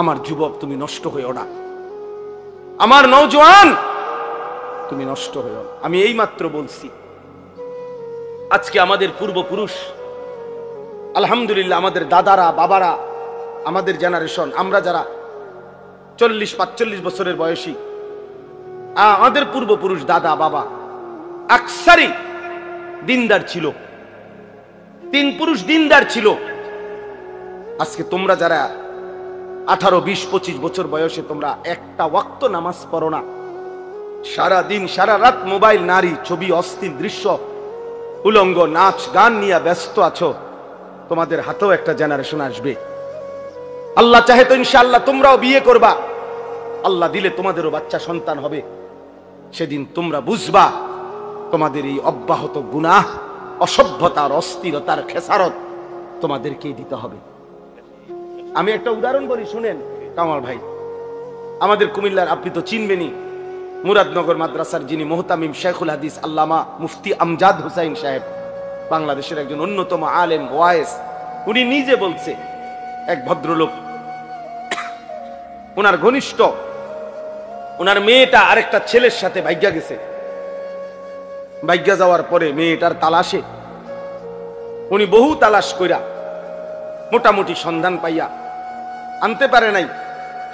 আমার যুবক তুমি নষ্ট হইও না, আমার নওজোয়ান তুমি নষ্ট হইও না। আমি এই মাত্র বলছি, আজকে আমাদের পূর্বপুরুষ, আলহামদুলিল্লাহ, আমাদের দাদারা, বাবারা, আমাদের জেনারেশন, আমরা যারা 40-45 বছরের বয়সী, আমাদের পূর্বপুরুষ, দাদা বাবা আকসারি দিনদার ছিল, 3 পুরুষ দিনদার ছিল। আজকে তোমরা যারা 18, 20, 25 বছর বয়সে তোমরা একটা ওয়াক্ত নামাজ পড়ো না, সারা দিন সারা রাত মোবাইল, নারী, ছবি, অশ্লীল দৃশ্য, উলঙ্গ নাচ গান নিয়ে ব্যস্ত আছো, তোমাদের হাতেও একটা জেনারেশন আসবে। আল্লাহ চাহে তো ইনশাআল্লাহ তোমরাও বিয়ে করবা, আল্লাহ দিলে তোমাদেরও বাচ্চা সন্তান হবে। সেদিন তোমরা বুঝবা তোমাদের এই অব্যাহত গুনাহ, অসভ্যতার, অস্থিরতার খেসারত তোমাদেরকেই দিতে হবে। আমি একটা উদাহরণ বলি, শুনেন কামাল ভাই। আমাদের কুমিল্লার, আপনি তো চিনবেনই, মুরাদনগর মাদ্রাসার যিনি মুহতামিম শেখুল হাদিস আল্লামা মুফতি আমজাদ হুসাইন সাহেব, বাংলাদেশের একজন অন্যতম আলেম ওয়াইস, উনি নিজে বলছে, এক ভদ্রলোক, ওনার ঘনিষ্ঠ, ওনার মেয়েটা আরেকটা ছেলের সাথে ভাগ্যা গেছে। ভাগ্যা যাওয়ার পরে মেয়েটার তালাশে উনি বহু তালাশ কইরা মোটামুটি সন্ধান পাইয়া আনতে পারে নাই,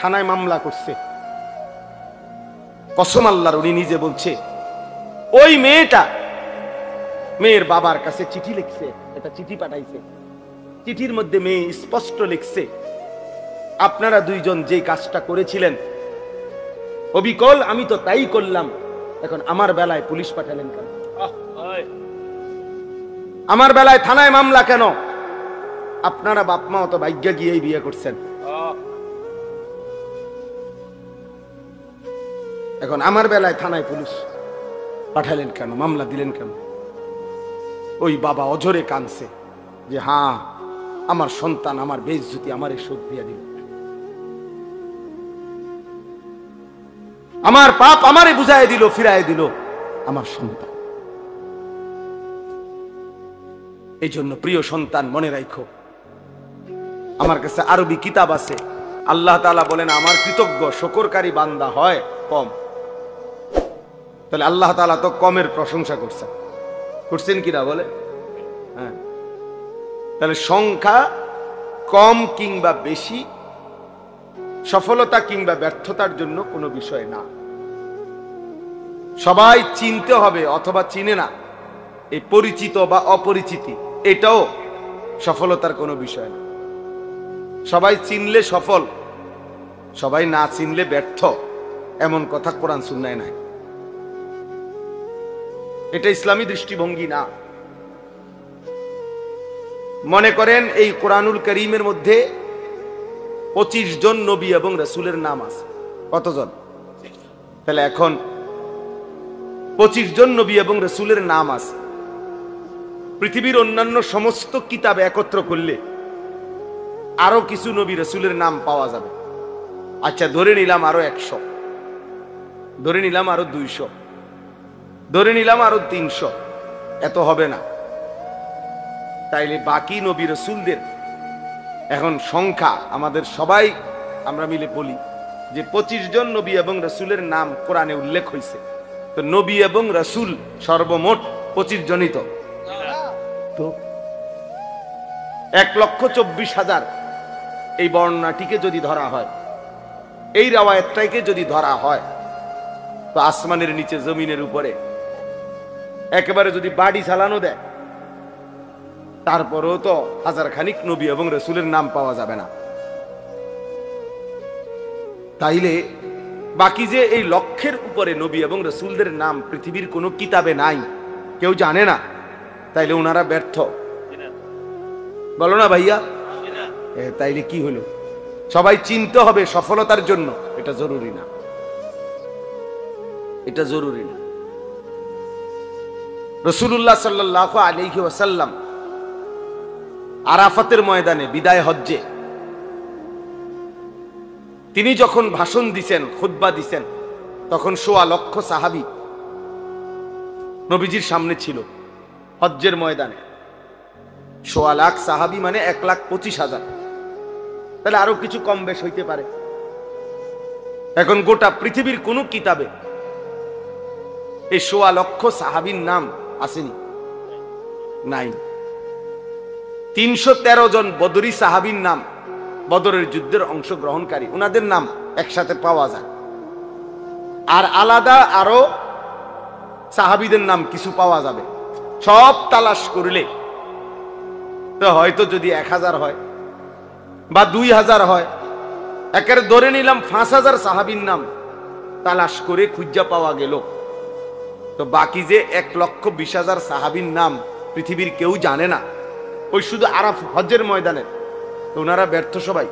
থানায় মামলা করছে। কসম আল্লাহর, উনি নিজে বলছে, ওই মেয়েটা মেয়ের বাবার কাছে চিঠি লিখছে, এটা চিঠি পাঠাইছে। চিঠির মধ্যে মেয়ে স্পষ্ট লিখছে, আপনারা দুইজন যে কাজটা করেছিলেন অবিকল আমি তো তাই করলাম, এখন আমার বেলায় পুলিশ পাঠালেন কেন? আমার বেলায় থানায় মামলা কেন? আপনারা বাপ মা তো ভাগ্যা গিয়েই বিয়ে করছেন, এখন আমার বেলায় থানায় পুলিশ পাঠালেন কেন, মামলা দিলেন কেন? ওই বাবা অঝরে কাঁদছে যে হ্যাঁ, আমার সন্তান আমার বেইজ্জতি আমারে শোধ দিয়ে দিল, আমার পাপ আমারে বুঝায় দিল, ফিরায় দিল আমার সন্তান। এই জন্য প্রিয় সন্তান, মনে রাখো, আমার কাছে আরবি কিতাব আছে, আল্লাহ তাআলা বলেন আমার কৃতজ্ঞ শুকরকারী বান্দা হয় কম। তাহলে আল্লাহ তাআলা তো কমের প্রশংসা করছেন কিনা বলে? হ্যাঁ, তাহলে সংখ্যা কম কিংবা বেশি সফলতা কিংবা ব্যর্থতার জন্য কোনো বিষয় না। সবাই চিনতে হবে অথবা চিনে না, এই পরিচিত বা অপরিচিতি, এটাও সফলতার কোনো বিষয় না। সবাই চিনলে সফল, সবাই না চিনলে ব্যর্থ, এমন কথা কোরআন সুন্নায় নাই। এটা ইসলামী দৃষ্টিভঙ্গি না। মনে করেন এই কোরআনুল কারীমের মধ্যে 25 জন নবী এবং রাসূলের নাম আছে। কতজন? তাহলে এখন 25 জন নবী এবং রাসূলের নাম আছে, পৃথিবীর অন্যান্য সমস্ত কিতাব একত্র করলে আরো কিছু নবী রাসূলের নাম পাওয়া যাবে। আচ্ছা, ধরে নিলাম আরো 100, ধরে নিলাম আরো 200, ধরে নিলাম আরো 300, এত হবে না। তাইলে বাকি নবী রাসূলদের এখন সংখ্যা আমাদের সবাই আমরা মিলে বলি যে 25 জন নবী এবং রাসূলের নাম কোরআনে উল্লেখ হয়েছে। তো নবী এবং রাসূল সর্বমোট 25 জনই তো 1,24,000 এই বর্ণনাটিকে যদি ধরা হয়, এই রাওয়ায়াতটাকে যদি ধরা হয়, তো আসমানের নিচে জমিনের উপরে একেবারে যদি বাড়ি চালানো দেয়, তারপরেও তো 1000 খানিক নবী এবং রাসূলের নাম পাওয়া যাবে না। তাইলে বাকি যে এই লক্ষের উপরে নবী এবং রাসূলদের নাম পৃথিবীর কোনো কিতাবে নাই, কেউ জানে না, তাইলে ওনারা ব্যর্থ, বলো না ভাইয়া? তাইলে কি হলো? সবাই চিনতে হবে সফলতার জন্য, এটা জরুরি না, এটা জরুরি না। রাসূলুল্লাহ সাল্লাল্লাহু আলাইহি ওয়াসাল্লাম আরাফাতের ময়দানে বিদায় হজ্জে তিনি যখন ভাষণ দিছেন, খুতবা দিছেন, তখন 1.25 লক্ষ সাহাবী নবীজির সামনে ছিল হজ্জের ময়দানে। 1.25 লাখ সাহাবী মানে 1,25,000। তাহলে আরো কিছু কম বেশ হইতে পারে। এখন গোটা পৃথিবীর কোন কিতাবে এই ১৬ লক্ষ সাহাবীর নাম আসেনি, নাই। ৩১৩ জন বদরি সাহাবীর নাম, বদরের যুদ্ধের অংশগ্রহণকারী, ওনাদের নাম একসাথে পাওয়া যায়। আর আলাদা আরো সাহাবীদের নাম কিছু পাওয়া যাবে। সব তালাশ করলে তো হয়তো যদি ১,০০০ হয় বা ২,০০০ হয়, একের ধরে নিলাম ৫,০০০ সাহাবীর নাম তালাশ করে খুঁজা পাওয়া গেল, তো বাকি যে ১,২০,০০০ সাহাবীর নাম পৃথিবীর কেউ জানে না, ওই শুধু আরাফ হজ্জের ময়দানে, তো ওনারা ব্যর্থ সবাই।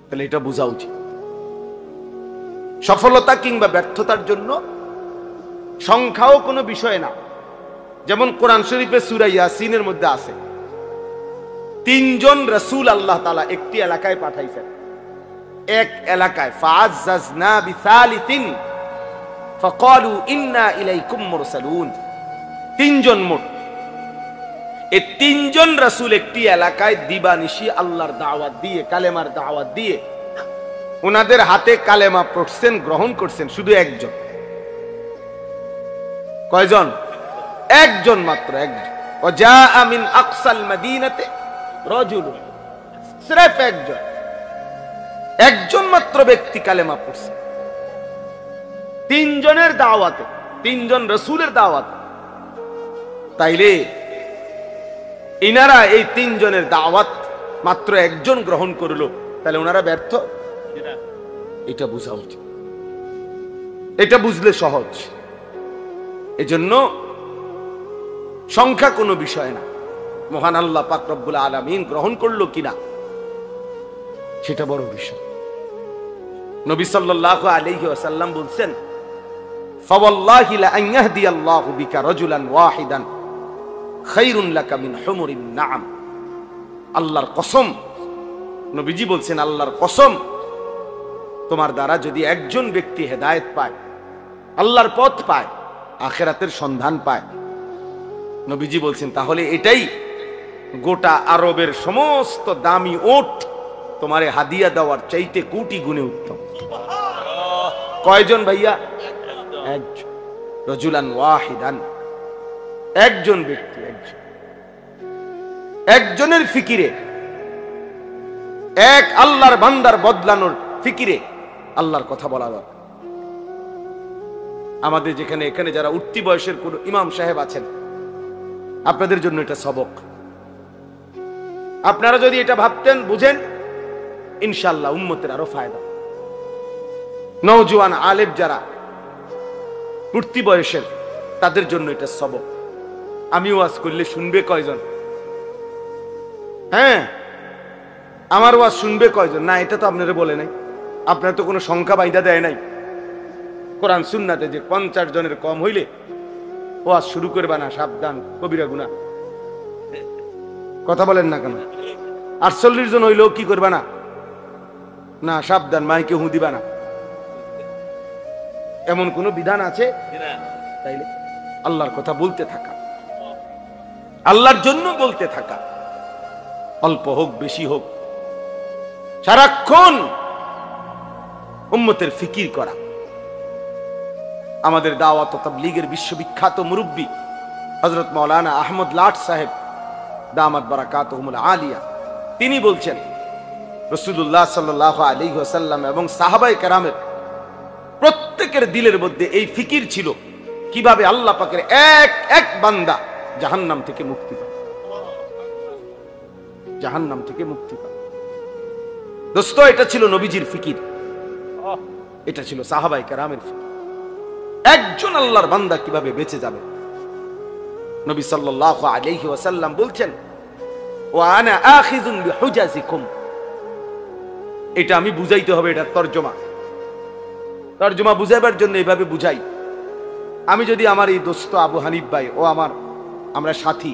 তাহলে এটা বোঝা উচিত। সফলতা কিংবা ব্যর্থতার জন্য সংখ্যাও কোনো বিষয় না। যেমন কোরআন শরীফে সূরা ইয়াসিনের মধ্যে আছে ৩ জন রাসূল আল্লাহ তাআলা একটি এলাকায় পাঠাইছেন, এক এলাকায়। ফাআযাযনা বিসালিসিন ফাকালু ইন্না ইলাইকুম মুরসালুন। ৩ জন মোট। এই ৩ জন রাসূল একটি এলাকায় দিবানিশি আল্লাহর দাওয়াত দিয়ে, কালেমার দাওয়াত দিয়ে, ওনাদের হাতে কালেমা পড়ছেন, গ্রহণ করছেন শুধু একজন। কয়জন? একজন মাত্র, একজন। ওয়াজাআ মিন আকসাল মাদিনাতে রাজুলুন, সির্ফ একজন, একজন মাত্র ব্যক্তি কালেমা পড়ছে ৩ জনের দাওয়াতে, ৩ জন রাসূলের দাওয়াতে। তাইলে ইনারা এই ৩ জনের দাওয়াত মাত্র একজন গ্রহণ করলো, তাহলে ওনারা ব্যর্থ? এটা বুঝা উচিত, এটা বুঝলে সহজ। এজন্য সংখ্যা কোনো বিষয় না, মহান আল্লাহ পাক রব্বুল আলামিন গ্রহণ করলো কিনা সেটা বড় বিষয়। নবী সাল্লাল্লাহু আলাইহি ওয়াসাল্লাম বলছেন, ফাওয়াল্লাহি লা আন ইয়াহদিয়াল্লাহু বিকা রাজুলান ওয়াহিদান খায়রুন লাকা মিন হুমুরিন নাআম। আল্লাহর কসম, নবীজি বলছেন আল্লাহর কসম, তোমার দ্বারা যদি একজন ব্যক্তি হেদায়েত পায়, আল্লাহর পথ পায়, আখিরাতের সন্ধান পায়, নবীজি বলছেন তাহলে এটাই গোটা আরবের সমস্ত দামি ওট তোমারে হাদিয়া দেওয়ার চাইতে কোটি গুণে উত্তম। কয়জন ভাইয়া? একজন। রাজুলান ওয়াহিদান, একজন ব্যক্তি, একজন। একজনের ফিকিরে, এক আল্লাহর বান্দার বদলানোর ফিকিরে আল্লাহর কথা বলা দরকার। আমাদের যেখানে এখানে যারা উঠতি বয়সের কোন ইমাম সাহেব আছেন, আপনাদের জন্য এটা সবক। আপনারা যদি এটা ভাবতেন, বুঝেন, ইনশাআল্লাহ উম্মতের আরো ফায়দা। নওজোয়ান আলেম যারা উঠতি বয়সের, তাদের জন্য এটা সবক। আমি ওয়াজ করলে শুনবে কয়জন? হ্যাঁ, আমার ওয়াজ শুনবে কয়জন? না, এটা তো আপনারা বলে নাই, আপনার তো কোনো সংখ্যা বাইদা দেয় নাই কোরআন সুন্নাতে যে 50 জনের কম হইলে ওয়াজ শুরু করবে না, সাবধান, কবিরা গুনাহ। কথা বলেন না কেন? 48 জন হইলেও কি করবে না? না, সাবধান, মাইকে হু দিবা না। এমন কোন বিধান আছে? তাইলে আল্লাহর কথা বলতে থাকা, আল্লাহর জন্য বলতে থাকা, অল্প হোক বেশি হোক, সারাক্ষণ উম্মতের ফিকির করা। আমাদের দাওয়াত ও তাবলীগের বিশ্ববিখ্যাত মুরব্বী হযরত মাওলানা আহমদ লাট সাহেব দামাত বারাকাতুহুমুল আলিয়া, তিনি বলছেন রাসূলুল্লাহ সাল্লাল্লাহু আলাইহি ওয়াসাল্লাম এবং সাহাবায়ে কেরামের প্রত্যেকের দিলের মধ্যে এই ফিকির ছিল কিভাবে আল্লাহ পাকের এক এক বান্দা জাহান্নাম থেকে মুক্তি পায়, জাহান্নাম থেকে মুক্তি পায়। দোস্ত, এটা ছিল নবীজির ফিকির, এটা ছিল সাহাবায়ে কেরামের ফিকির। একজন আল্লাহর বান্দা কিভাবে বেঁচে যাবে। নবী সাল্লাল্লাহু আলাইহি ওয়াসাল্লাম বলছেন, ওয়া আনা আখিযুন বিহুজাজিকুম। এটা আমি বুঝাইতে হবে, এটা তরজমা। তরজমা বুঝাইবার জন্য এইভাবে বুঝাই। আমি যদি আমার এই দোস্ত আবু হানিফ ভাই ও আমরা সাথী,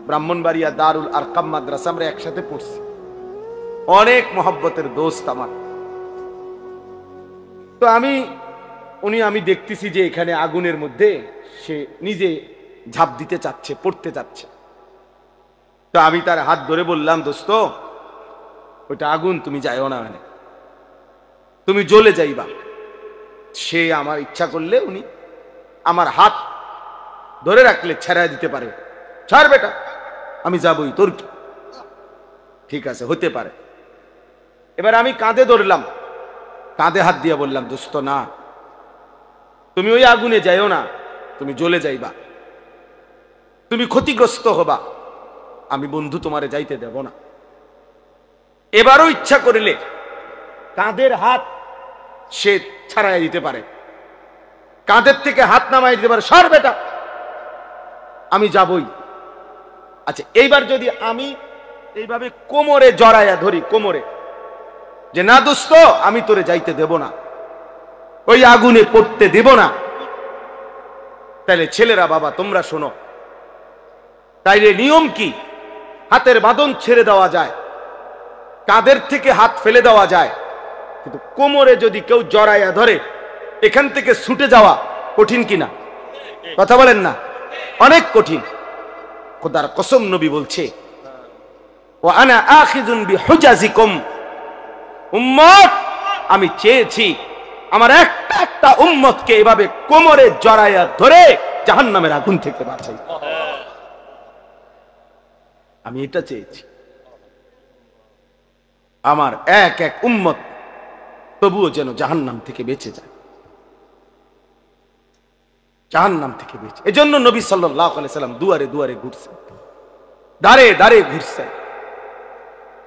ব্রাহ্মণবাড়িয়া দারুল আরকাম মাদ্রাসা আমরা একসাথে পড়ছি, অনেক মহব্বতের দোস্ত আমার। তো আমি দেখতেছি যে এখানে আগুনের মধ্যে সে নিজে ঝাঁপ দিতে চাচ্ছে, পড়তে চাচ্ছে। তো আমি তার হাত ধরে বললাম, দোস্ত ওইটা আগুন, তুমি যাইও না, মানে তুমি জ্বলে যাইবা। সে আমার ইচ্ছা করলে উনি আমার হাত ধরে রাখলে ছেড়া দিতে পারে। ছাড় বেটা, আমি যাবই, তোর কি? ঠিক আছে, হতে পারে। এবার আমি কাঁধে ধরলাম, কাঁধে হাত দিয়ে বললাম, দোস্ত না, তুমি ওই আগুনে যাইও না, তুমি জ্বলে যাইবা, তুমি ক্ষতিগ্রস্ত হবা, আমি বন্ধু তোমারে যাইতে দেব না। এবারও ইচ্ছা করিলে কাঁধের হাত সে ছাড়াই দিতে পারে, কাঁধের থেকে হাত নামাই দিতে পারে, সর বেটা, আমি যাবই। আচ্ছা, এইবার যদি আমি এইভাবে কোমরে জড়াইয়া ধরি, কোমরে, যে না দোস্ত আমি তোরে যাইতে দেব না, ওই আগুনে পড়তে দেব না, তাহলে ছেলেরা বাবা তোমরা শোনো, তাইলে নিয়ম কি? হাতের বাঁধন ছেড়ে দেওয়া যায়, কাঁধের থেকে হাত ফেলে দেওয়া যায়, কিন্তু কোমরে যদি কেউ জড়াইয়া ধরে, এখান থেকে ছুটে যাওয়া কঠিন কিনা? কথা বলেন না, অনেক কঠিন। খোদার কসম নবী বলছে, ওয়া আনা আখিযুন বিহুজাজিকুম, উম্মত আমি চেয়েছি আমার একটা একটা উম্মতকে এভাবে কোমরে জড়াইয়া ধরে জাহান্নামের আগুন থেকে বাঁচাই। আমি এটা চেয়েছি, আমার এক এক উম্মত তবুও যেন জাহান্নাম থেকে বেঁচে যায়, জাহান্নাম থেকে বেঁচে। এজন্য নবী সাল্লাল্লাহু আলাইহি সাল্লাম দুয়ারে দুয়ারে ঘুরছেন, দাঁড়ে দাঁড়ে ঘুরছেন,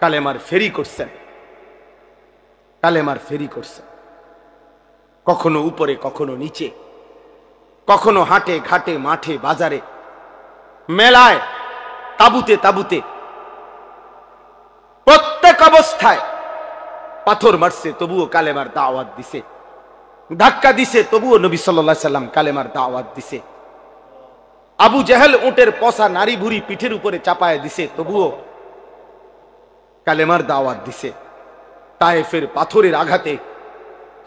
কালেমার ফেরি করছেন, কালেমার ফেরি করছেন, কখনো উপরে কখনো নিচে, কখনো হাটে ঘাটে মাঠে বাজারে মেলায় তাবুতে তাবুতে, প্রত্যেক অবস্থায় পাথর মারছে তবুও কালেমার দাওয়াত দিছে, ধাক্কা দিছে তবুও নবী সাল্লাল্লাহু আলাইহি সাল্লাম কালেমার দাওয়াত দিছে। আবু জেহেল উটের পশা নারী ভুরি পিঠের উপরে চাপায় দিছে তবুও কালেমার দাওয়াত দিছে। তায়েফের পাথরের আঘাতে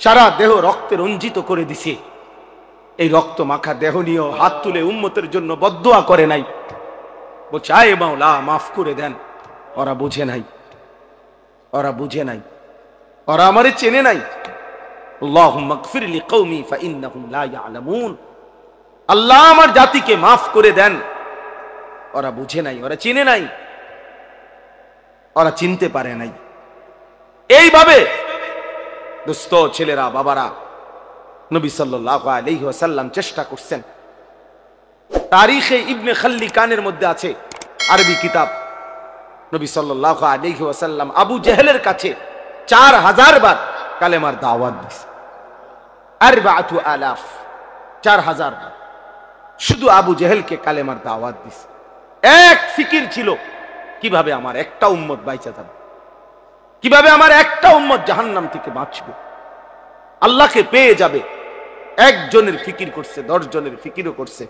সারা দেহ রক্তে রঞ্জিত করে দিছে, এই রক্ত মাখা দেহ নিয়েও হাত তুলে উম্মতের জন্য বদদুয়া করে নাই, বলছে আয় মাওলা মাফ করে দেন। ওরা বুঝে নাই, ওরা বুঝে নাই, ওরা আমারে চেনে নাই। আল্লাহুম্মা গফির লিকওমি ফাইন্নাহুম লা ইয়ালামুন, আল্লাহ আমার জাতিকে মাফ করে দেন। ওরা বুঝে নাই, ওরা চিনে নাই, ওরা চিনতে পারে নাই। এইভাবে দোস্ত ছেলেরা বাবারা, নবী সাল্লাল্লাহু আলাইহি ওয়াসাল্লাম চেষ্টা করছেন। তারিখে ইবনে খাল্লিকানের মধ্যে আছে, আরবি কিতাব, নবী সাল্লাল্লাহু আলাইহি ওয়াসাল্লাম আবু জেহেলের কাছে 4000 বার কালেমার দাওয়াত দিয়েছে। 4000 বার শুধু আবু জেহেলকে কালেমার দাওয়াত দিয়েছে। এক ফিকির ছিল, কিভাবে আমার একটা উম্মত বাইচা যাবে, কিভাবে আমার একটা উম্মত জাহান্নাম থেকে বাঁচবে, আল্লাহকে পেয়ে যাবে। একজনের ফিকির করছে, 10 জনের ফিকিরও করছে,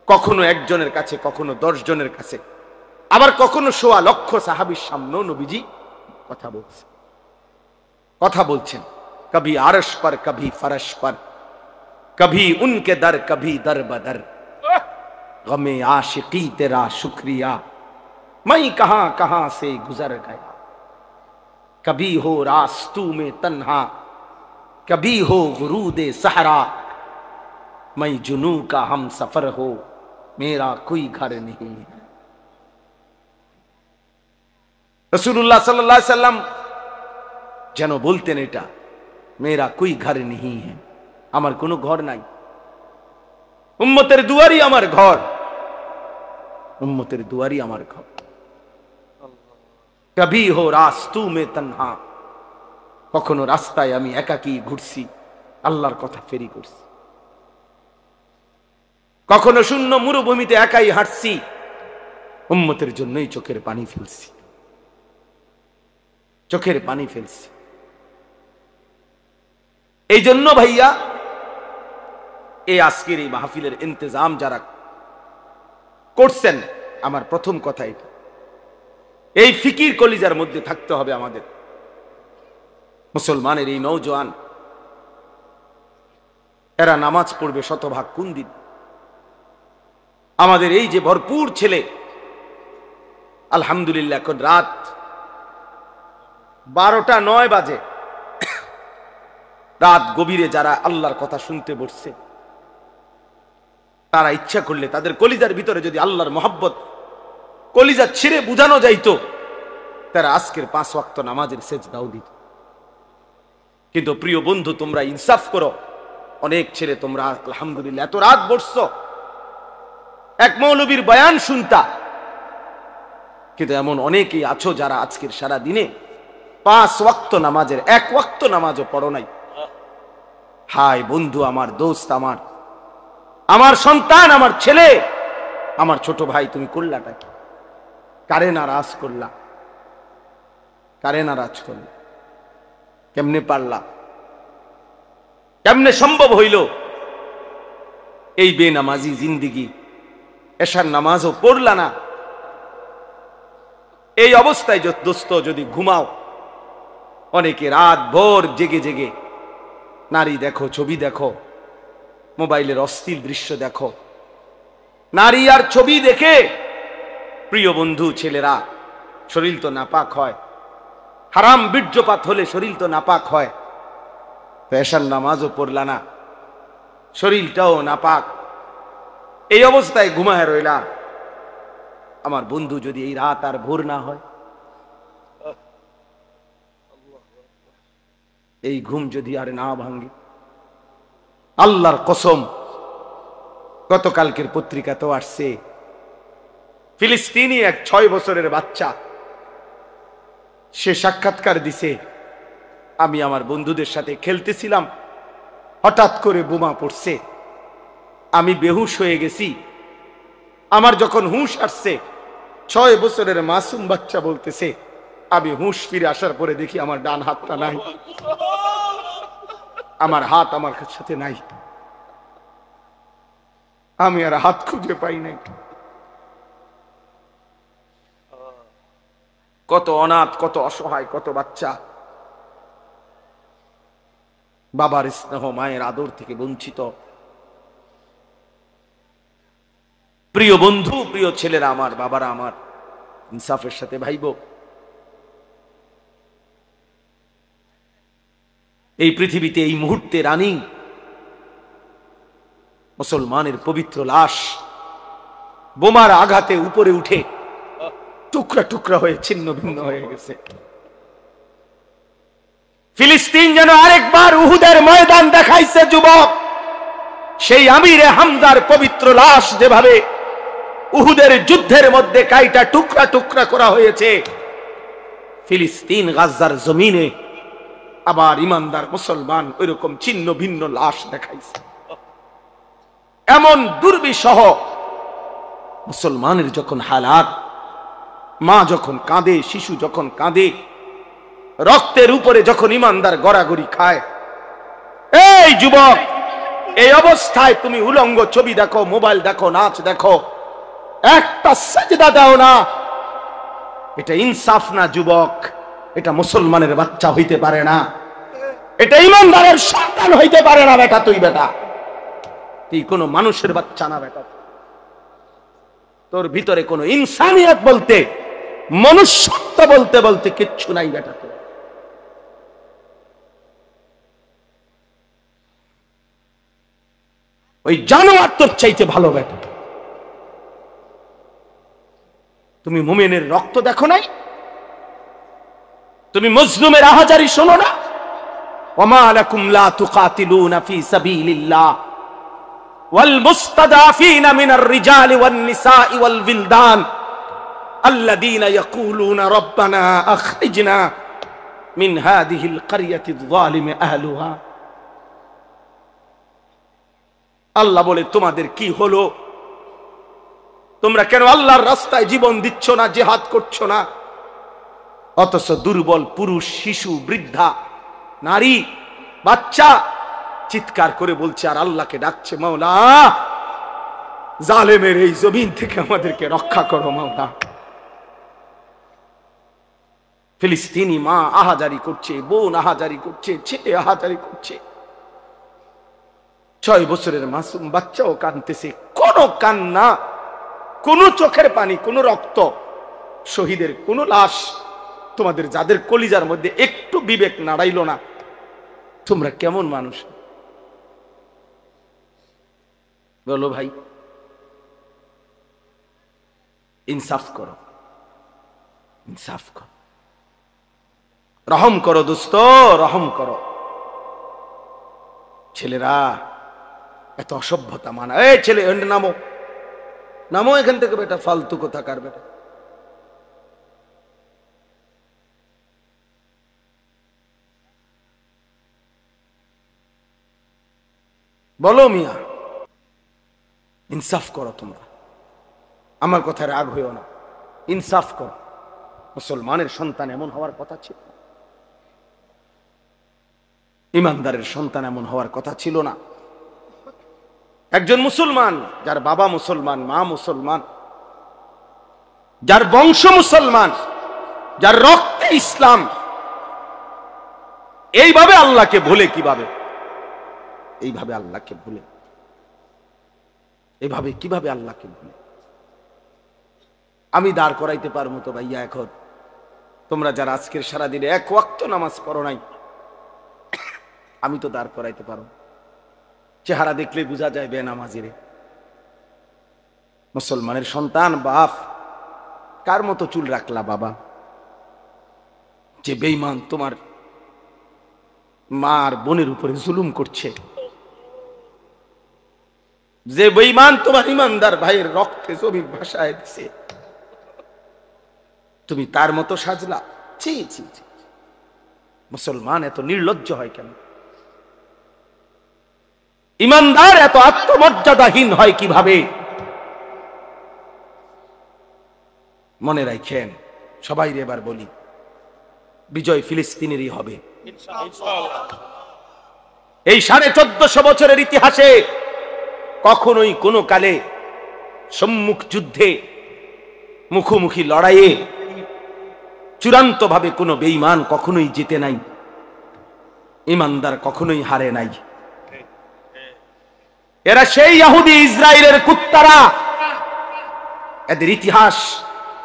কখনো একজনের কাছে, কখনো 10 জনের কাছে, আবার কখনো 1.25 লক্ষ সাহাবীর সামনেও নবীজি কথা বলছে, কথা বলছেন। কবি আরশ पर कभी फरश पर, कभी उनके दर कभी दर बदर, गमे आशिकी तेरा शुक्रिया मैं कहां कहां से गुजर गया, कभी हो रास्तू में तन्हा कभी हो गुरूदे सहरा, मैं जुनू का हम सफर हो मेरा कोई घर नहीं है। रसूलुल्लाह सल्लल्लाहु अलैहि वसल्लम যেন বলতেন এটা, মেরা কোই ঘর নেই হ্যাঁ, আমার কোনো ঘর নাই, উম্মতের দুয়ারই আমার ঘর, উম্মতের দুয়ারই আমার ঘর। কবি হো রাস্তু মে তন্হা, কখনো রাস্তায় আমি একাকী ঘুরছি, আল্লাহর কথা ফেরি করছি, কখনো শূন্য মরুভূমিতে একাই হাঁটছি, উম্মতের জন্যই চোখের পানি ফেলছি, চোখের পানি ফেলছি। এই জন্য ভাইয়া, এই আজকের এই মাহফিলের ইন্তজাম যারা করছেন, আমার প্রথম কথা এটা, এই ফিকির কলিজার মধ্যে থাকতে হবে আমাদের। মুসলমানের এই নওজোয়ান, এরা নামাজ পড়বে শতভাগ কোন দিন? আমাদের এই যে ভরপুর ছেলে, আলহামদুলিল্লাহ এখন রাত 12:09 বাজে। রাত গভীরে যারা আল্লাহর কথা শুনতে বসছে, তারা ইচ্ছা করলে তাদের কলিজার ভিতরে যদি আল্লাহর মহব্বত কলিজা ছিঁড়ে বুঝানো যাইতো, তারা আজকের 5 ওয়াক্ত নামাজের সেজদাও দিত। কিন্তু প্রিয় বন্ধু, তোমরা ইনসাফ করো। অনেক ছেলে তোমরা আলহামদুলিল্লাহ এত রাত বসছো, এক মৌলবীর বয়ান শুনতা, কিন্তু এমন অনেকেই আছো যারা আজকের সারা দিনে 5 ওয়াক্ত নামাজের 1 ওয়াক্ত নামাজও পড়ো নাই। হায় বন্ধু, আমার দোস্ত, আমার সন্তান, আমার ছেলে, আমার ছোট ভাই, তুমি করলাটা কি? কারে নারাজ করলা? কারে নারাজ করলা? কেমনে পারলা? কেমনে সম্ভব হইল এই বেনামাজি জিন্দিগি? এশার নামাজও পড়লা না। এই অবস্থায় দোস্ত যদি ঘুমাও, অনেকে রাত ভোর জেগে জেগে নারী দেখো, ছবি দেখো, মোবাইলের অশ্লীল দৃশ্য দেখো। নারী আর ছবি দেখে প্রিয় বন্ধু ছেলেরা শরীর তো নাপাক হয়, হারাম বীর্যপাত হলে শরীর তো নাপাক হয়। তো এশার নামাজও পড়লা না, শরীরটাও নাপাক, এই অবস্থায় ঘুমায় রইলা। আমার বন্ধু, যদি এই রাত আর ভোর না হয়, এই ঘুম যদি আর না ভাঙে, আল্লাহর কসম, গতকালকের পত্রিকা তো আসছে, ফিলিস্তিনি এক 6 বছরের বাচ্চা, সে সাক্ষাৎকার দিছে, আমি আমার বন্ধুদের সাথে খেলতেছিলাম, হঠাৎ করে বোমা পড়ছে, আমি বেহুশ হয়ে গেছি। আমার যখন হুঁশ আসছে, 6 বছরের মাসুম বাচ্চা বলতেছে, আমি হুঁশ ফিরে আসার পরে দেখি আমার ডান হাতটা নাই, আমার হাত আমার সাথে নাই, আমি আর হাত খুঁজে পাই নাই। কত অনাথ, কত অসহায়, কত বাচ্চা বাবার স্নেহ, মায়ের আদর থেকে বঞ্চিত। প্রিয় বন্ধু, প্রিয় ছেলেরা আমার, বাবারা আমার, ইনসাফের সাথে ভাইব। এই পৃথিবীতে এই মুহূর্তে রানিং মুসলমানের পবিত্র লাশ বোমার আঘাতে উপরে উঠে টুকরা টুকরা হয়ে ছিন্ন ভিন্ন হয়ে গেছে। ফিলিস্তিন যেন আরেকবার উহুদের ময়দান দেখাইছে যুবক। সেই আমিরে হামজার পবিত্র লাশ যেভাবে উহুদের যুদ্ধের মধ্যে কাইটা টুকরা টুকরা করা হয়েছে, ফিলিস্তিন গাজার জমিনে আবার ইমানদার মুসলমান ওইরকম ছিন্ন ভিন্ন লাশ দেখাইছে। এমন দুর্বিষহ মুসলমানের যখন হালাত, মা যখন কাঁদে, শিশু যখন কাঁদে, রক্তের উপরে যখন ইমানদার গড়াগড়ি খায়, এই যুবক, এই অবস্থায় তুমি উলঙ্গ ছবি দেখো, মোবাইল দেখো, নাচ দেখো, একটা সেজদা দাও না, এটা ইনসাফ না যুবক। এটা মুসলমানের বাচ্চা হইতে পারে না, এটা ইমানদারের সন্তান হইতে পারে না। বেটা তুই, বেটা তুই কোন মানুষের বাচ্চা না। বেটা তোর ভিতরে কোন ইনসানিয়ত বলতে, মনুষ্যত্ব বলতে বলতে কিচ্ছু নাই। বেটা তোর ওই জানোয়ার তোর চাইতে ভালো। বেটা তুমি মুমিনের রক্ত দেখো নাই? তুমি মজলুমের আহাজারি শোনো না? ওমা লাকুম লা তুকাতিলুনা ফি সাবিলিল্লাহ ওয়াল মুস্তাদাফিনা মিনার রিজালি ওয়ান নিসাই ওয়াল বিলদান আল্লাযীনা ইয়াকুলুনা রাব্বানা আখরিজনা মিন হাযিহিল ক্বরিয়াতিয যালিমি আহলুহা। আল্লাহ বলে, তোমাদের কি হলো? তোমরা কেন আল্লাহর রাস্তায় জীবন দিচ্ছ না, জিহাদ করছো না? অথচ দুর্বল পুরুষ, শিশু, বৃদ্ধা, নারী, বাচ্চা চিৎকার করে বলছে আর আল্লাহকে ডাকছে, মাওলা জালেমের এই জমিন থেকে আমাদেরকে রক্ষা করো মাওলা। ফিলিস্তিনি মা আহাজারি করছে, বোন আহাজারি করছে, ছেলে আহাজারি করছে, 6 বছরের মাসুম বাচ্চাও কাঁদতেছে। কোন কান্না, কোন চোখের পানি, কোন রক্ত, শহীদের কোনো লাশ তোমাদের যাদের কলিজার মধ্যে একটু বিবেক নাড়াইল না, তোমরা কেমন মানুষ বলো ভাই? ইনসাফ করো, ইনসাফ করো, রহম করো দোস্ত, রহম করো। ছেলেরা এত অসভ্যতা মানা। এই ছেলে নামো, নামো এখান থেকে বেটা, ফালতু কোথাকার বেটা। বলো মিয়া, ইনসাফ করো তোমরা, আমার কথায় রাগ হইও না, ইনসাফ করো। মুসলমানের সন্তান এমন হওয়ার কথা ছিল, ইমানদারের সন্তান এমন হওয়ার কথা ছিল না। একজন মুসলমান, যার বাবা মুসলমান, মা মুসলমান, যার বংশ মুসলমান, যার রক্তে ইসলাম, এইভাবে আল্লাহকে ভুলে কিভাবে? এইভাবে আল্লাহকে ভুলে, এইভাবে কিভাবে আল্লাহকে ভুলে? আমি দাঁড় করাইতে পারবো তো ভাইয়া এখন? তোমরা যারা আজকের সারাদিনে এক ওয়াক্ত নামাজ পড়ো নাই, আমি তো দাঁড় করাইতে পারবো। চেহারা দেখলে বোঝা যায় বেনামাজিরে। মুসলমানের সন্তান, বাপ, কার মতো চুল রাখলা বাবা? যে বেঈমান তোমার মার বোনের উপরে জুলুম করছে, যে বেঈমান তোমার ইমানদার ভাইয়ের রক্তে জমিন ভাসায় দিছে, তুমি তার মতো সাজলা? ছি ছি ছি। মুসলমান এত নির্লজ্জ হয় কেন? ইমানদার এত আত্মমর্যাদাহীন হয় কিভাবে? মনে রাখেন সবাই, এবার বলি, বিজয় ফিলিস্তিনেরই হবে। এই 1450 বছরের ইতিহাসে কখনোই কোনো কালে সম্মুখ যুদ্ধে, মুখোমুখি লড়াইয়ে চূড়ান্ত ভাবে কোনো বেঈমান কখনোই জিতে নাই, ইমানদার কখনোই হারে নাই। এরা সেই ইহুদি ইসরায়েলের কুত্তারা, এদের ইতিহাস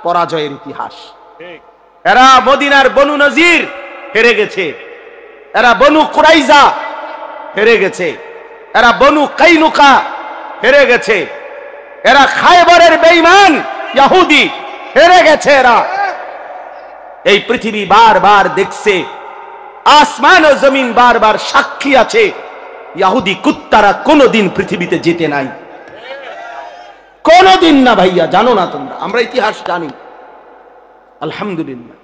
পরাজয়ের ইতিহাস। এরা মদিনার বনু নজির হেরে গেছে, এরা বনু কুরাইজা হেরে গেছে, এরা বনু কাইনুকা হেরে গেছে, এরা খায়বরের বেঈমান ইহুদি হেরে গেছে। এরা এই পৃথিবী বারবার দেখছে, আসমান ও জমিন বারবার সাক্ষী আছে, ইহুদি কুত্তারা কোনদিন পৃথিবীতে জিতে নাই, কোনদিন না ভাইয়া। জানো না তোমরা? আমরা ইতিহাস জানি, আলহামদুলিল্লাহ,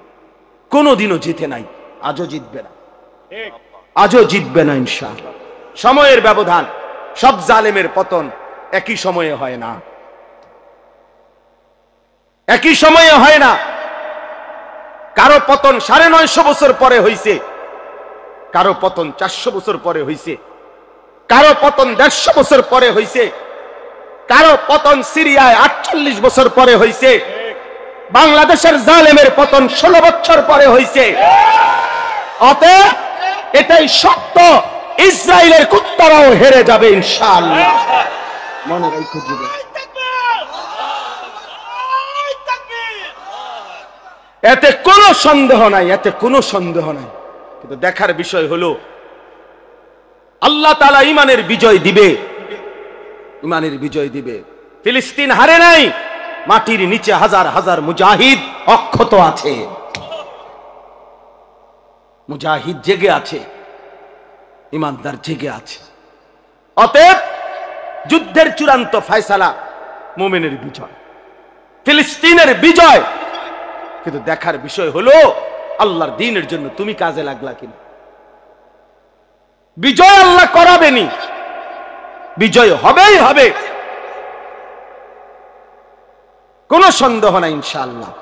কোনদিনও জিতে নাই, আজও জিতবে না, আজও জিতবে না ইনশাআল্লাহ। সময়ের ব্যবধান, সব জালেমের পতন একই সময়ে হয় না, একই সময়ে হয় না। কারো পতন 950 বছর পরে হইছে, কারো পতন 400 বছর পরে হইছে, কারো পতন 150 বছর পরে হইছে, কারো পতন সিরিয়ায় 48 বছর পরে হইছে, বাংলাদেশের জালেমের পতন 16 বছর পরে হইছে। অতএব এটাই সত্য, ইসরায়েলের কুত্তারাও হেরে যাবে ইনশাআল্লাহ। মনে রাখো জীবন, এতে কোনো সন্দেহ নাই, এতে কোনো সন্দেহ নাই। কিন্তু দেখার বিষয় হলো আল্লাহ তাআলা ঈমানের বিজয় দিবে, ঈমানের বিজয় দিবে। ফিলিস্তিন হারে নাই, মাটির নিচে হাজার হাজার মুজাহিদ অক্ষত আছে, মুজাহিদ জেগে আছে, ঈমানদার জেগে আছে। অতএব যুদ্ধের চূড়ান্ত ফয়সালা মুমিনের বিজয়, ফিলিস্তিনের বিজয়। কিন্তু দেখার বিষয় হলো আল্লাহর দ্বীনের জন্য তুমি কাজে লাগলা কিনা। বিজয় আল্লাহ করাবেনি, বিজয় হবেই হবে, কোনো সন্দেহ নাই ইনশাআল্লাহ।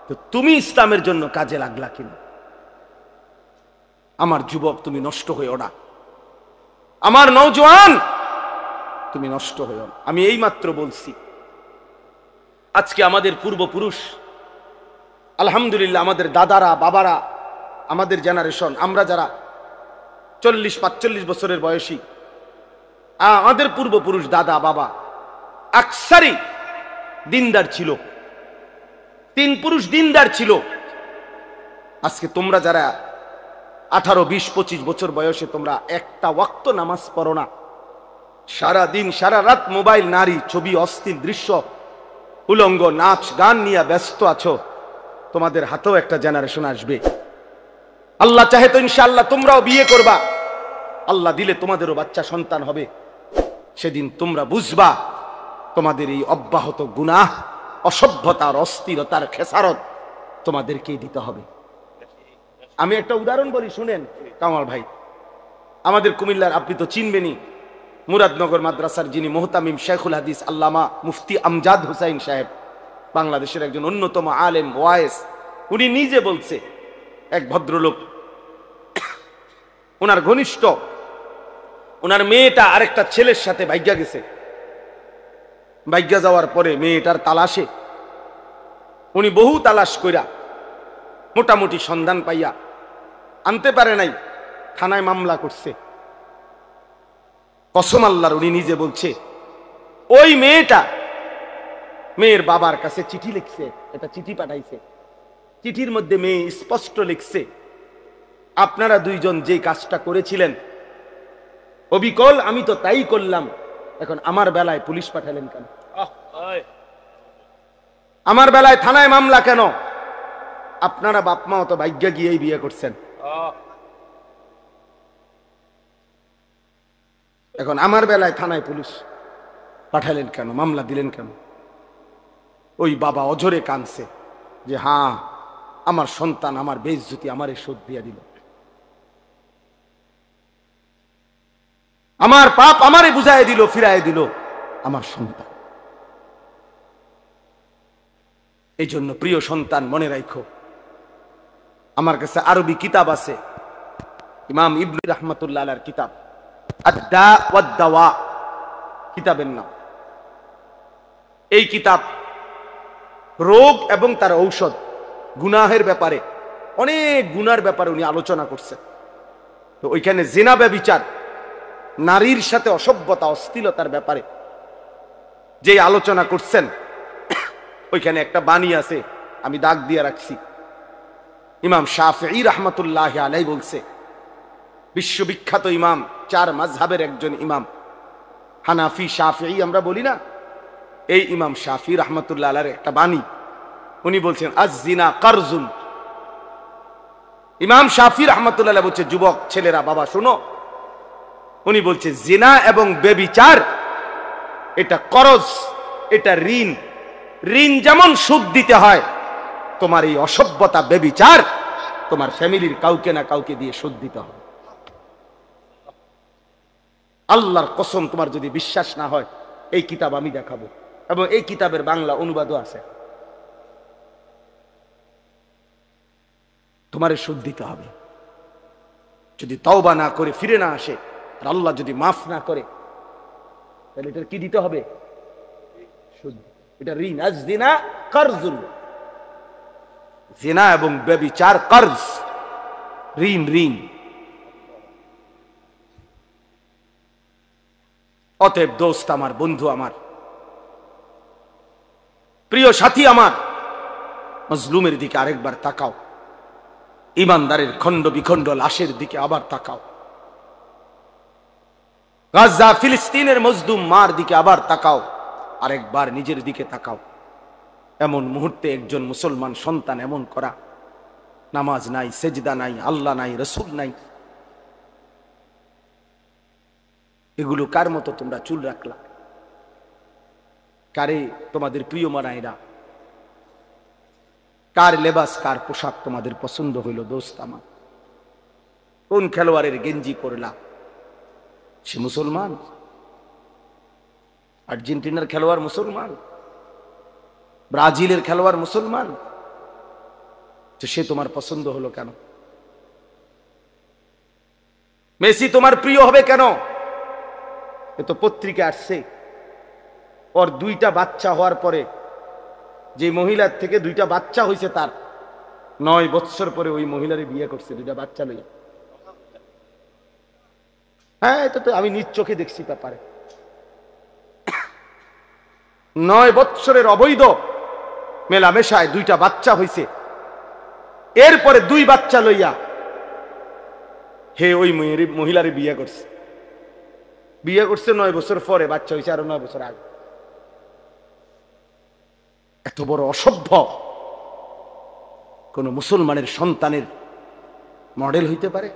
তো তুমি ইসলামের জন্য কাজে লাগলা কিনা? আমার যুবক, তুমি নষ্ট হইও না, আমার নওজোয়ান তুমি নষ্ট হইও না। আমি এইমাত্র বলছি, আজকে আমাদের পূর্বপুরুষ, আলহামদুলিল্লাহ, আমাদের দাদারা, বাবারা, আমাদের জেনারেশন, আমরা যারা 40-45 বছরের বয়সী, আমাদের পূর্বপুরুষ, দাদা, বাবা আকসারই দিনদার ছিল, তিন পুরুষ দিনদার ছিল। আজকে তোমরা যারা 18, 20, 25 বছর বয়সে তোমরা একটা ওয়াক্ত নামাজ পড়ো না, সারা দিন সারা রাত মোবাইল, নারী, ছবি, অশ্লীল দৃশ্য, উলঙ্গ নাচ গান নিয়ে ব্যস্ত আছো, তোমাদের হাতেও একটা জেনারেশন আসবে। আল্লাহ চাহে তো ইনশাআল্লাহ তোমরাও বিয়ে করবা, আল্লাহ দিলে তোমাদেরও বাচ্চা সন্তান হবে। সেদিন তোমরা বুঝবা তোমাদের এই অব্যাহত গুনাহ, অসভ্যতার, অস্থিরতার খেসারত তোমাদেরকেই দিতে হবে। আমি একটা উদাহরণ বলি, শুনেন কামাল ভাই। আমাদের কুমিল্লার, আপনি তো চিনবেনই, মুরাদনগর মাদ্রাসার যিনি মুহতামিম শেখুল হাদিস আল্লামা মুফতি আমজাদ হুসাইন সাহেব, বাংলাদেশের একজন অন্যতম আলেম ওয়ায়েস, উনি নিজে বলছে, এক ভদ্রলোক, ওনার ঘনিষ্ঠ, ওনার মেয়েটা আরেকটা ছেলের সাথে ভাগ্যা গেছে। ভাগ্যা যাওয়ার পরে মেয়েটার তালাশে উনি বহু তালাশ কইরা মোটামুটি সন্ধান পাইয়া আনতে পারে নাই, থানায় মামলা করছে। কসম আল্লাহর, উনি নিজে বলছে ওই মেয়েটা মেয়ের বাবার কাছে চিঠি লিখছে, এটা চিঠি পাঠাইছে। চিঠির মধ্যে মেয়ে স্পষ্ট লিখছে, আপনারা দুইজন যে কাজটা করেছিলেন অবিকল আমি তো তাই করলাম, এখন আমার বেলায় পুলিশ পাঠালেন কেন? আমার বেলায় থানায় মামলা কেন? আপনারা বাপ মাও তো ভাগ্য গিয়েই বিয়ে করছেন, এখন আমার বেলায় থানায় পুলিশ পাঠালেন কেন, মামলা দিলেন কেন? ওই বাবা অঝরে কাঁদছে যে হ্যাঁ, আমার সন্তান আমার বেইজ্জতি আমারে শোধ দিয়ে দিল, আমার পাপ আমারে বুঝায় দিল, ফিরায় দিল আমার সন্তান। এই জন্য প্রিয় সন্তান, মনে রাখো, আমার কাছে আরবি কিতাব আছে, ইমাম ইবনে রাহমাতুল্লাহ আলাইহির কিতাব আদ-দা ওয়াদ-দাওয়া কিতাবের নাম। এই কিতাব রোগ এবং তার ঔষধ, গুনাহের ব্যাপারে, অনেক গুনার ব্যাপারে উনি আলোচনা করছেন। তো ওইখানে জিনা, ব্যভিচার, নারীর সাথে অসভ্যতা, অশ্লীলতার ব্যাপারে যে আলোচনা করছেন, ওইখানে একটা বাণী আছে, আমি দাগ দিয়ে রাখছি। ইমাম শাফিঈ রাহমাতুল্লাহি আলাইহি বলছে, বিশ্ববিখ্যাত ইমাম, 4 মাযহাবের একজন ইমাম, হানাফি শাফিঈ আমরা বলি না, এই ইমাম শাফিঈ রাহমাতুল্লাহ আলাইহির একটা বাণী, উনি বলছেন আয-জিনা কারজুন। ইমাম শাফিঈ রাহমাতুল্লাহ আলাইহি বলছে, যুবক ছেলেরা বাবা শোনো, উনি বলছে জিনা এবং ব্যভিচার এটা করজ, এটা ঋণ। ঋণ যেমন সুদ দিতে হয়, তোমার এই অসভ্যতা, ব্যভিচার তোমার ফ্যামিলির কাউকে না কাউকে দিয়ে সুদ দিতে হবে। আল্লাহর কসম, তোমার যদি বিশ্বাস না হয়, এই কিতাব আমি দেখাবো, এবং এই কিতাবের বাংলা অনুবাদও আছে। তোমারে সুদ দিতে হবে। যদি তওবা না করে ফিরে না আসে, আর আল্লাহ যদি মাফ না করে, তাহলে এটা কি দিতে হবে? সুদ। এটা ঋণ। আয-জিনা কারজুন, জিনা এবং ব্যভিচার কর্জ, ঋণ, ঋণ। অতএব দোস্ত আমার, বন্ধু আমার, প্রিয় সাথী আমার, মজলুমের দিকে আরেকবার তাকাও, ইমানদারের খণ্ড বিখণ্ড লাশের দিকে আবার তাকাও, গাজা ফিলিস্তিনের মজলুম মার দিকে আবার তাকাও, আরেকবার নিজের দিকে তাকাও। এমন মুহূর্তে একজন মুসলমান সন্তান এমন করা, নামাজ নাই, সেজদা নাই, আল্লাহ নাই, রসুল নাই, এগুলো কার মতো তোমরা চুল রাখলা? কারে তোমাদের প্রিয় মানাইরা? কার লেবাস, কার পোশাক তোমাদের পছন্দ হইল? দোস্ত আমার, কোন খেলোয়াড়ের গেঞ্জি করলা? সে মুসলমান? আর্জেন্টিনার খেলোয়াড় মুসলমান, ব্রাজিলের খেলোয়াড় মুসলমান, তো সে তোমার পছন্দ হলো কেন? মেসি তোমার প্রিয় হবে কেন? এ তো পত্রিকা আসছে, ওর 2টা বাচ্চা হওয়ার পরে, যে মহিলার থেকে 2টা বাচ্চা হয়েছে, তার 9 বছর পরে ওই মহিলারে বিয়ে করছে 2টা বাচ্চা লইয়া। হ্যাঁ, এটা তো আমি নিজ চোখে দেখছি ব্যাপারে। 9 বছরের অবৈধ মেলামেশায় 2টা বাচ্চা হইছে। এরপরে 2 বাচ্চা লইয়া হে ওই মহিলারে বিয়ে করছে। 9 বছর পরে, বাচ্চা হয়েছে আরো 9 বছর আগে। এত বড় অসভ্য কোন মুসলমানের সন্তানের মডেল হইতে পারে?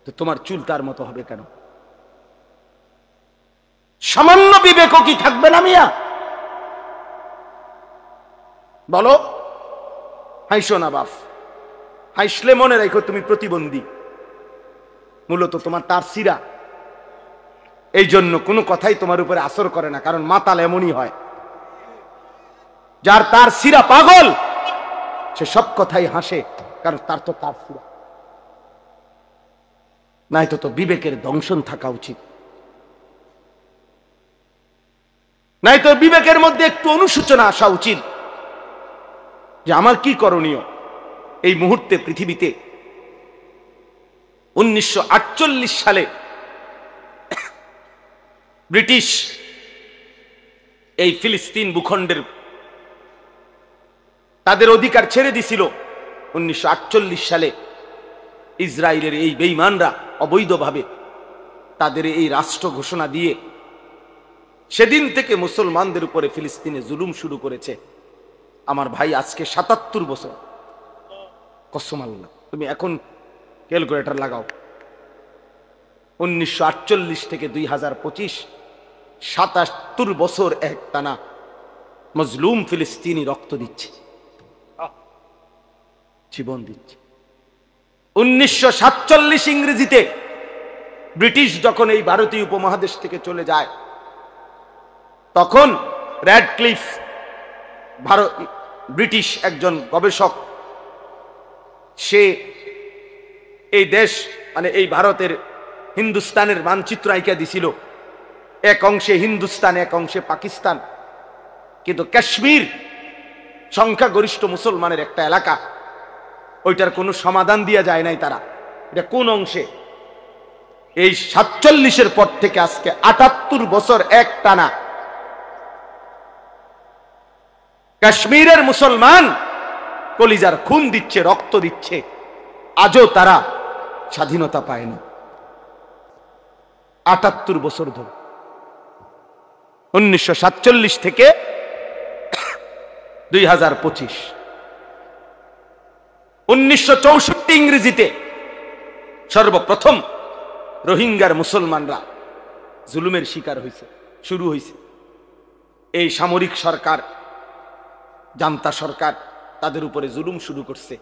তো তোমার চুল তার মতো হবে কেন? সামান্য বিবেকও কি থাকবে না মিয়া? বলো। হাইসো না বাপ, হাইসলে মনে রাখো তুমি প্রতিবন্ধী, মূলত তোমার তার সিরা। এই জন্য কোনো কথাই তোমার উপরে আসর করে না, কারণ মাতাল এমনই হয়। যার তার সিরা পাগল, সে সব কথাই হাসে, কারণ তার তো তার সিরা নাই। তো বিবেকের দংশন থাকা উচিত, নাই তো বিবেকের মধ্যে একটু অনুশোচনা আসা উচিত যে আমার কি করণীয় এই মুহূর্তে পৃথিবীতে। 1948 সালে ব্রিটিশ এই ফিলিস্তিন ভূখণ্ডের তাদের অধিকার ছেড়ে দিছিল। 1948 সালে ইসরায়েলের এই বেঈমানরা অবৈধভাবে তাদের এই রাষ্ট্র ঘোষণা দিয়ে সেদিন থেকে মুসলমানদের উপরে ফিলিস্তিনে জুলুম শুরু করেছে। আমার ভাই, আজকে 77 বছর। কসম আল্লাহ, তুমি এখন ক্যালকুলেটর লাগাও, 1948 থেকে 2025, 77 বছর এক টানা মজলুম ফিলিস্তিনি রক্ত দিচ্ছে, জীবন দিচ্ছে। 1947 ইংরেজিতে ব্রিটিশ যখন এই ভারতীয় উপমহাদেশ থেকে চলে যায়, তখন র্যাডক্লিফ ব্রিটিশ একজন গবেষক, সে এই দেশ মানে এই ভারতের হিন্দুস্তানের মানচিত্র আঁকা দিছিল। এক অংশে হিন্দুস্তান, এক অংশে পাকিস্তান, কিন্তু কাশ্মীর সংখ্যাগরিষ্ঠ মুসলমানের একটা এলাকা, ওইটার কোনো সমাধান দিয়া যায় নাই তারা, এটা কোন অংশে। এই 47-এর পর থেকে আজকে 78 বছর এক টানা কাশ্মীরের মুসলমান কলিজার খুন দিচ্ছে, রক্ত দিচ্ছে, আজও তারা স্বাধীনতা পায় না। 78 বছর ধরে, 1947 থেকে 2025। 1964 ইংরেজিতে সর্বপ্রথম রোহিঙ্গার মুসলমানরা জুলুমের শিকার হয়েছে, শুরু হয়েছে। এই সামরিক সরকার, জান্তা সরকার তাদের উপরে জুলুম শুরু করছে।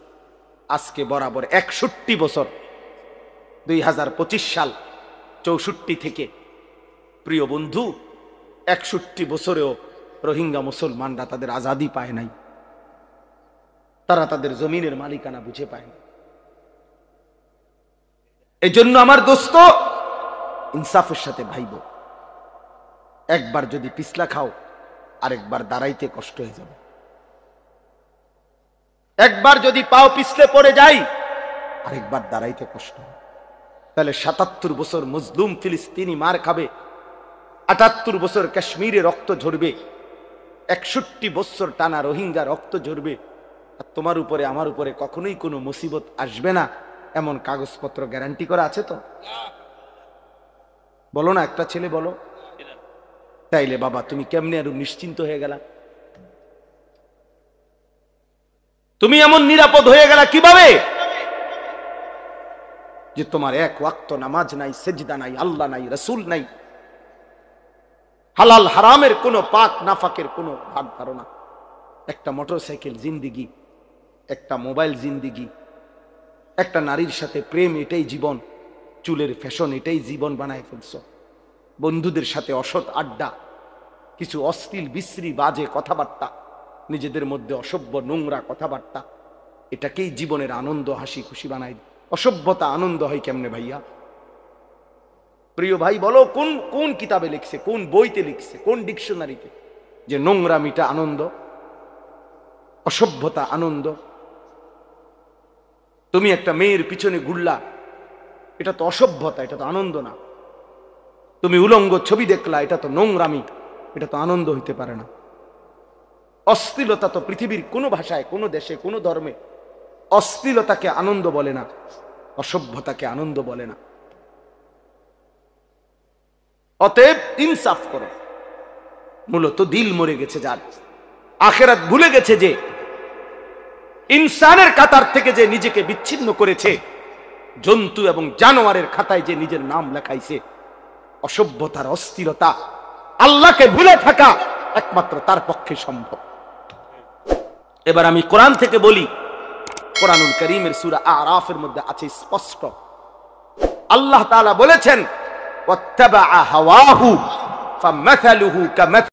আজকে বরাবর 61 বছর, 2025 সাল 64 থেকে, প্রিয় বন্ধু, 61 বছরেও রোহিঙ্গা মুসলমানরা তাদের আজাদি পায় নাই, তারা তাদের জমিনের মালিকানা বুঝে পায় না। এই জন্য আমার দোস্ত, ইনসাফের সাথে ভাইব। একবার যদি পিছলা খাও, আরেকবার দাঁড়াইতে কষ্ট হয়ে যাবে। একবার যদি পাও পিছলে পড়ে যাই, আরেকবার দাঁড়াইতে কষ্ট হবে। তাহলে 77 বছর মজলুম ফিলিস্তিনি মার খাবে, 78 বছর কাশ্মীরে রক্ত ঝরবে, 61 বছর টানা রোহিঙ্গা রক্ত ঝরবে, আর তোমার উপরে আমার উপরে কখনোই কোনো মুসিবত আসবে না, এমন কাগজপত্র গ্যারান্টি করা আছে তো? বলো না, একটা ছেলে বলো। তাইলে বাবা তুমি কেমনে আরো নিশ্চিন্ত হয়ে গেলা? তুমি এমন নিরাপদ হয়ে গেলা কিভাবে যে তোমার এক ওয়াক্ত নামাজ নাই, সেজদা নাই, আল্লাহ নাই, রাসূল নাই, হালাল হারামের কোনো পাক নাফাকের কোনো ভাগ ধারণা, একটা মোটরসাইকেল জিন্দিগি, একটা মোবাইল জিন্দিগি, একটা নারীর সাথে প্রেম, এটাই জীবন, চুলের ফ্যাশন, এটাই জীবন বানায় ফেলছো, বন্ধুদের সাথে অসৎ আড্ডা, কিছু অশ্লীল বিশ্রী বাজে কথাবার্তা, নিজেদের মধ্যে অসভ্য নোংরা কথাবার্তা, এটাকেই জীবনের আনন্দ, হাসি খুশি বানাই। অসভ্যতা আনন্দ হয় কেমনে ভাইয়া? প্রিয় ভাই বলো, কোন কোন কিতাবে লিখছে, কোন বইতে লিখছে, কোন ডিকশনারিতে যে নোংরামিটা আনন্দ, অসভ্যতা আনন্দ? তুমি একটা মেয়ের পিছনে ঘুরলা, এটা তো অসভ্যতা, এটা তো আনন্দ না। তুমি উলঙ্গ ছবি দেখলা, এটা তো নোংরামি, এটা তো আনন্দ হইতে পারে না। অশ্লীলতা তো পৃথিবীর কোনো ভাষায়, কোনো দেশে, কোনো ধর্মে অশ্লীলতাকে আনন্দ বলে না, অসভ্যতাকে আনন্দ বলে না। অতএব ইনসাফ করো। মূলত দিল মরে গেছে যার, আখিরাত ভুলে গেছে যে, ইনসানের কাতার থেকে যে নিজেকে বিচ্ছিন্ন করেছে, জন্তু এবং জানোয়ারের খাতায় যে নিজের নাম লেখাইছে, অসভ্যতার, অস্থিরতা, আল্লাহকে ভুলে থাকা একমাত্র তার পক্ষে সম্ভব। এবার আমি কোরআন থেকে বলি, কোরআনুল কারীমের সূরা আরাফের মধ্যে আছে স্পষ্ট, আল্লাহ তাআলা বলেছেন, ওয়াত্তাবা হাওয়াহু ফামাসালুহু কামাসালি